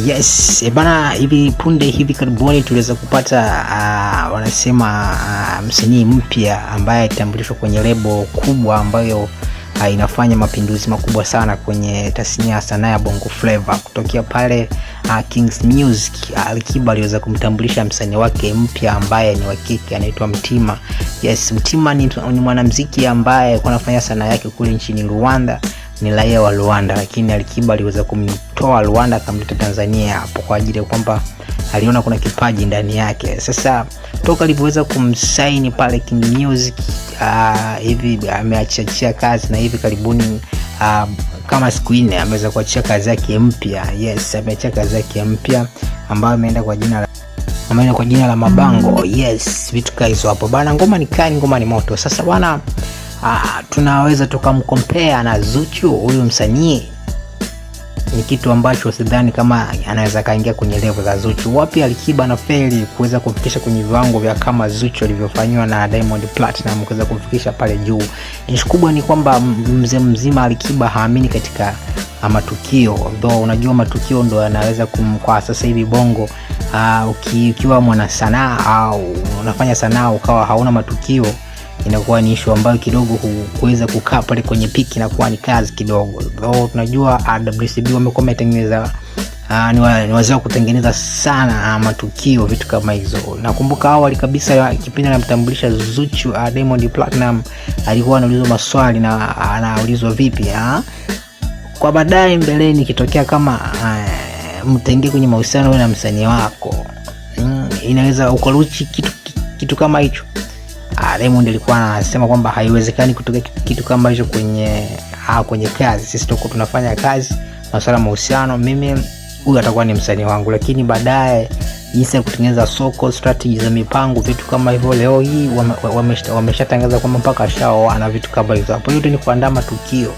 Yes, bana, hivi punde hivi karibuni tuliweza kupata wanasema msanii mpya ambaye atambulishwa kwenye lebo kubwa ambayo inafanya mapinduzi makubwa sana kwenye tasnia ya sanaa ya Bongo Flava. Kutokea pale Kings Music, Alikiba aliweza kumtambulisha msanii wake mpya ambaye ni wa kike, anaitwa Mtima. Yes, Mtima ni mwanamuziki ambaye anafanya sanaa yake kule nchini Rwanda, ni raia wa Rwanda, lakini Alikiba aliweza kumtoa Rwanda akamleta Tanzania hapo kwa ajili ya kwamba aliona kuna kipaji ndani yake. Sasa toka alipoweza kumsaini pale King Music, hivi ameachia kazi, na hivi karibuni kama siku 4 ameweza kuachia kazi yake mpya. Yes, ameachia kazi yake mpya ambayo imeenda kwa jina la Mabango. Yes, vitu hizo hapo bana. Ngoma ni kali, ngoma ni moto. Sasa bana, tunaweza tukamcompare na Zuchu. Huyu msanii ni kitu ambacho sidhani kama anaweza kaingia kwenye level za Zuchu. Wapi Alikiba na feli kuweza kufikisha kwenye viwango vya kama Zuchu alivyofanywa na Diamond Platinum kuweza kufikisha pale juu. Ishu kubwa ni kwamba mzima Alikiba haamini katika matukio. Though unajua matukio ndo yanaweza kwa sasa hivi Bongo, ukiwa mwana sanaa au unafanya sanaa ukawa hauna matukio, inakuwa ni issue ambayo kidogo kuweza kukaa pale kwenye piki na kuwa ni kazi kidogo. Though tunajua WCB wamekuwa wametengeneza ni wazao kutengeneza sana matukio, vitu kama hizo. Nakumbuka awali kabisa kipindi anamtambulisha Zuchu, Diamond Platinum alikuwa anaulizwa maswali na anaulizwa vipi kwa baadaye mbeleni kitokea kama mtenge kwenye mahusiano wewe na msanii wako, inaweza ukaruchi kitu kama hicho. Diamond alikuwa anasema kwamba haiwezekani kutoka kitu kama hicho kwenye kazi. Sisi tuko tunafanya kazi, masuala mahusiano, mimi huyu atakuwa ni msanii wangu. Lakini baadaye jinsi ya kutengeneza soko, strategy za mipango, vitu kama hivyo, leo hii wameshatangaza kwamba mpaka shao ana vitu kama hizo. Hapo yote ni kuandaa matukio.